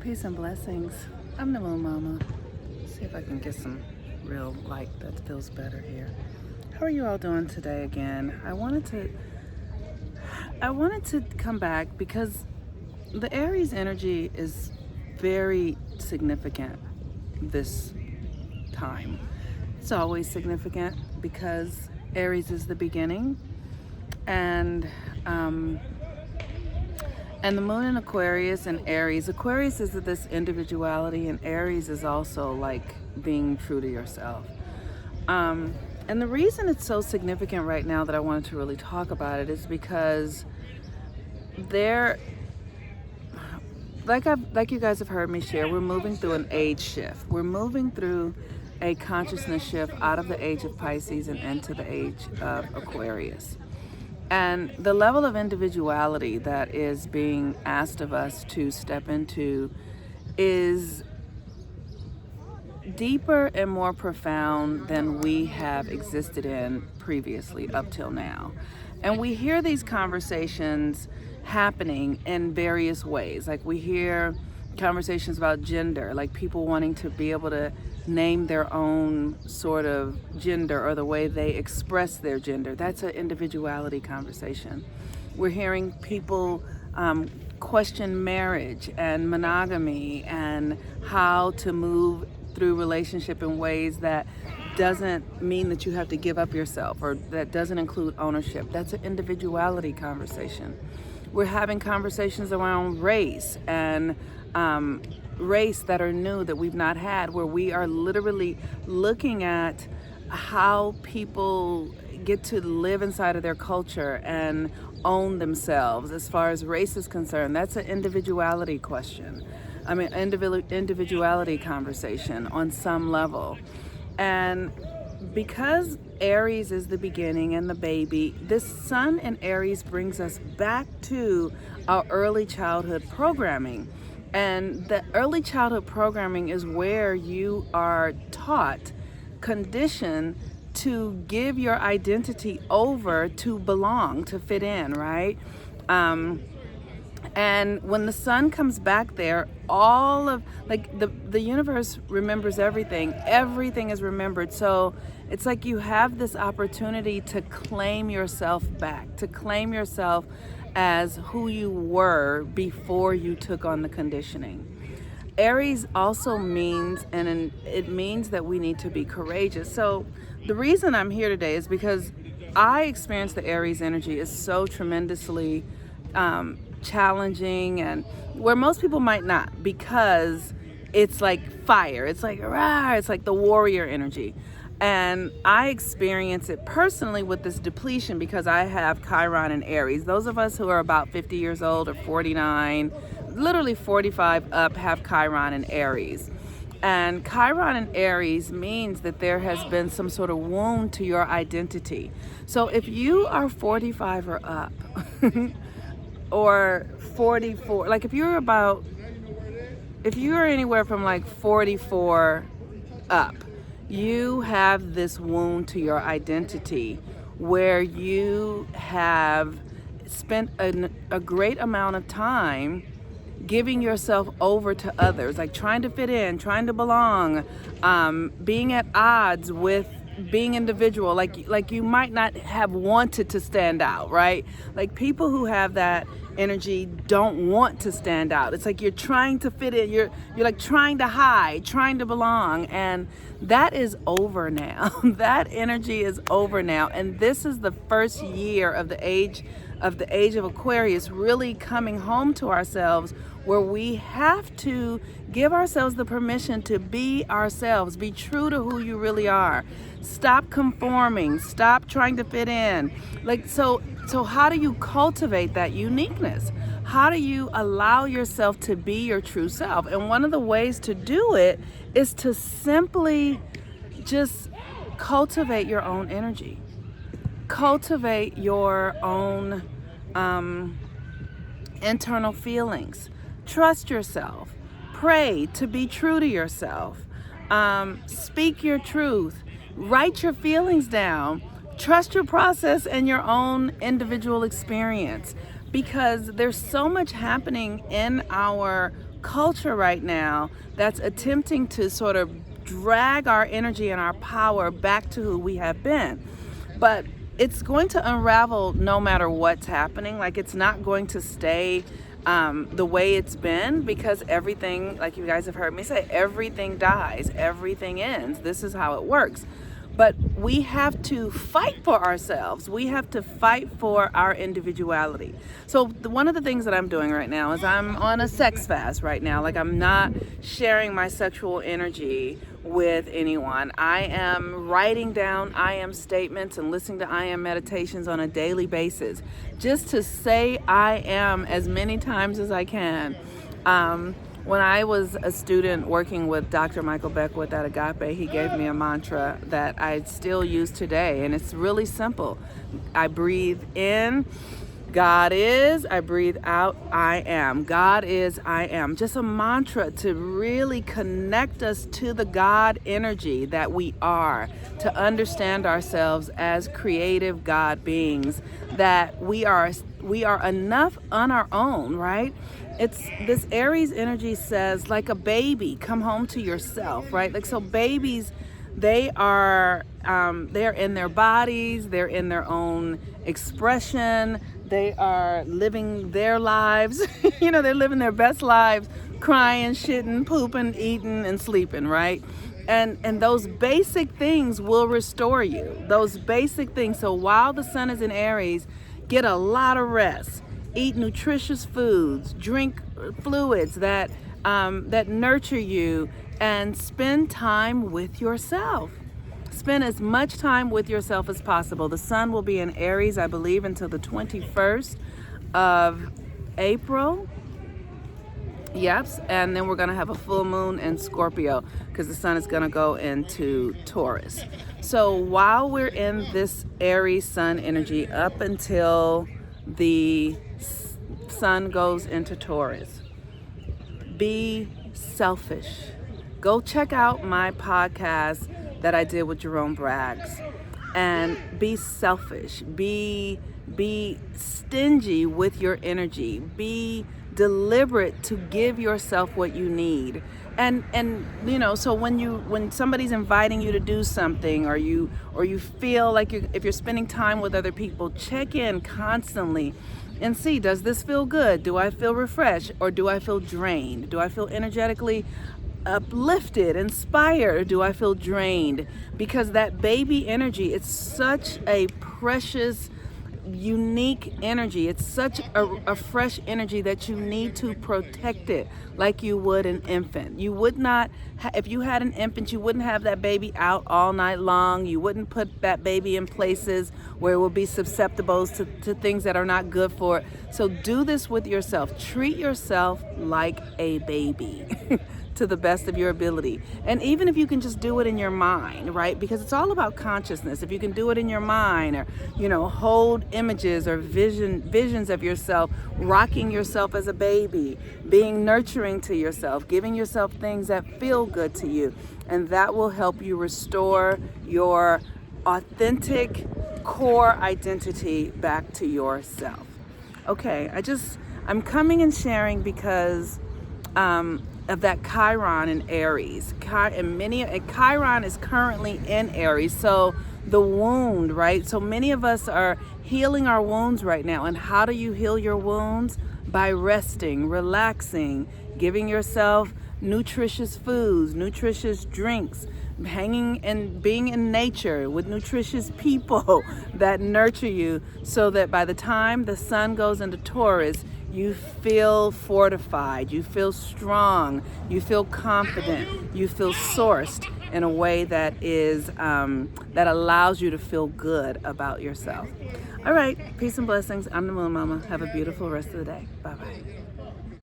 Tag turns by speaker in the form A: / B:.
A: Peace and blessings. I'm the Moon Mama. See if I can get some real light that feels better here. How are you all doing today again? I wanted to come back because the Aries energy is very significant this time. It's always significant because Aries is the beginning, and the moon in Aquarius and Aries. Aquarius is this individuality, and Aries is also like being true to yourself. And the reason it's so significant right now that I wanted to really talk about it is because like you guys have heard me share, we're moving through an age shift. We're moving through a consciousness shift out of the age of Pisces and into the age of Aquarius. And the level of individuality that is being asked of us to step into is deeper and more profound than we have existed in previously up till now. And we hear these conversations happening in various ways. Like we hear conversations about gender, like people wanting to be able to name their own sort of gender or the way they express their gender. That's an individuality conversation. We're hearing people question marriage and monogamy and how to move through relationship in ways that doesn't mean that you have to give up yourself or that doesn't include ownership. That's an individuality conversation. We're having conversations around race and race that are new that we've not had, where we are literally looking at how people get to live inside of their culture and own themselves as far as race is concerned. That's an individuality question. I mean, individuality conversation on some level. And because Aries is the beginning and the baby, this Sun in Aries brings us back to our early childhood programming. And the early childhood programming is where you are taught, conditioned to give your identity over to belong, to fit in, right? And when the Sun comes back there, all of, like, the universe remembers everything. Everything is remembered. So it's like you have this opportunity to claim yourself back, to claim yourself as who you were before you took on the conditioning. Aries also means, and it means that we need to be courageous. So the reason I'm here today is because I experience the Aries energy is so tremendously challenging, and where most people might not, because it's like fire. It's like, rah, it's like the warrior energy. And I experience it personally with this depletion because I have Chiron and Aries. Those of us who are about 50 years old or 49, literally 45 up, have Chiron and Aries. And Chiron and Aries means that there has been some sort of wound to your identity. So if you are 45 or up, or 44, like if you're anywhere from like 44 up, you have this wound to your identity where you have spent a great amount of time giving yourself over to others, like trying to fit in, trying to belong, being at odds with being individual, like you might not have wanted to stand out, right? Like people who have that energy don't want to stand out. It's like you're trying to fit in, you're like trying to hide, trying to belong, and that is over now. That energy is over now, and this is the first year of the age of Aquarius, really coming home to ourselves, where we have to give ourselves the permission to be ourselves, be true to who you really are. Stop conforming, stop trying to fit in. Like, so how do you cultivate that uniqueness? How do you allow yourself to be your true self? And one of the ways to do it is to simply just cultivate your own energy. Cultivate your own internal feelings. Trust yourself. Pray to be true to yourself. Speak your truth. Write your feelings down. Trust your process and your own individual experience, because there's so much happening in our culture right now that's attempting to sort of drag our energy and our power back to who we have been. But it's going to unravel no matter what's happening. Like, it's not going to stay the way it's been, because everything, like you guys have heard me say, everything dies, everything ends. This is how it works. But we have to fight for ourselves. We have to fight for our individuality. So one of the things that I'm doing right now is I'm on a sex fast right now. Like, I'm not sharing my sexual energy with anyone. I am writing down I am statements and listening to I am meditations on a daily basis, just to say I am as many times as I can. When I was a student working with Dr. Michael Beckwith at Agape, he gave me a mantra that I still use today, and it's really simple. I breathe in, God is. I breathe out, I am. God is, I am. Just a mantra to really connect us to the God energy that we are, to understand ourselves as creative God beings, that we are enough on our own, right? It's this Aries energy says, like a baby, come home to yourself, right? Like, so babies, they're in their bodies, they're in their own expression, they are living their lives, they're living their best lives, crying, shitting, pooping, eating, and sleeping, right? And those basic things will restore you, those basic things. So while the sun is in Aries, get a lot of rest. Eat nutritious foods, drink fluids that nurture you, and spend time with yourself. Spend as much time with yourself as possible. The sun will be in Aries, I believe, until the 21st of April. Yep, and then we're going to have a full moon in Scorpio, because the sun is going to go into Taurus. So while we're in this Aries sun energy up until the sun goes into Taurus, be selfish. Go check out my podcast that I did with Jerome Braggs, and be selfish. Be stingy with your energy. Be deliberate to give yourself what you need. And so when somebody's inviting you to do something, or you feel like if you're spending time with other people, check in constantly and see, does this feel good? Do I feel refreshed, or do I feel drained? Do I feel energetically uplifted, inspired? Do I feel drained? Because that baby energy, it's such a precious, unique energy. It's such a fresh energy that you need to protect it like you would an infant. You would not, if you had an infant, you wouldn't have that baby out all night long. You wouldn't put that baby in places where it will be susceptible to things that are not good for it. So do this with yourself. Treat yourself like a baby. To the best of your ability. And even if you can just do it in your mind, right? Because it's all about consciousness. If you can do it in your mind, or hold images or visions of yourself rocking yourself as a baby, being nurturing to yourself, giving yourself things that feel good to you, and that will help you restore your authentic core identity back to yourself. Okay, I'm coming and sharing because of that Chiron in Aries. Chiron is currently in Aries, so the wound, right? So many of us are healing our wounds right now. And how do you heal your wounds? By resting, relaxing, giving yourself nutritious foods, nutritious drinks, hanging and being in nature with nutritious people that nurture you, so that by the time the sun goes into Taurus, you feel fortified, you feel strong, you feel confident, you feel sourced in a way that is that allows you to feel good about yourself. All right, peace and blessings. I'm the Moon Mama. Have a beautiful rest of the day. Bye-bye.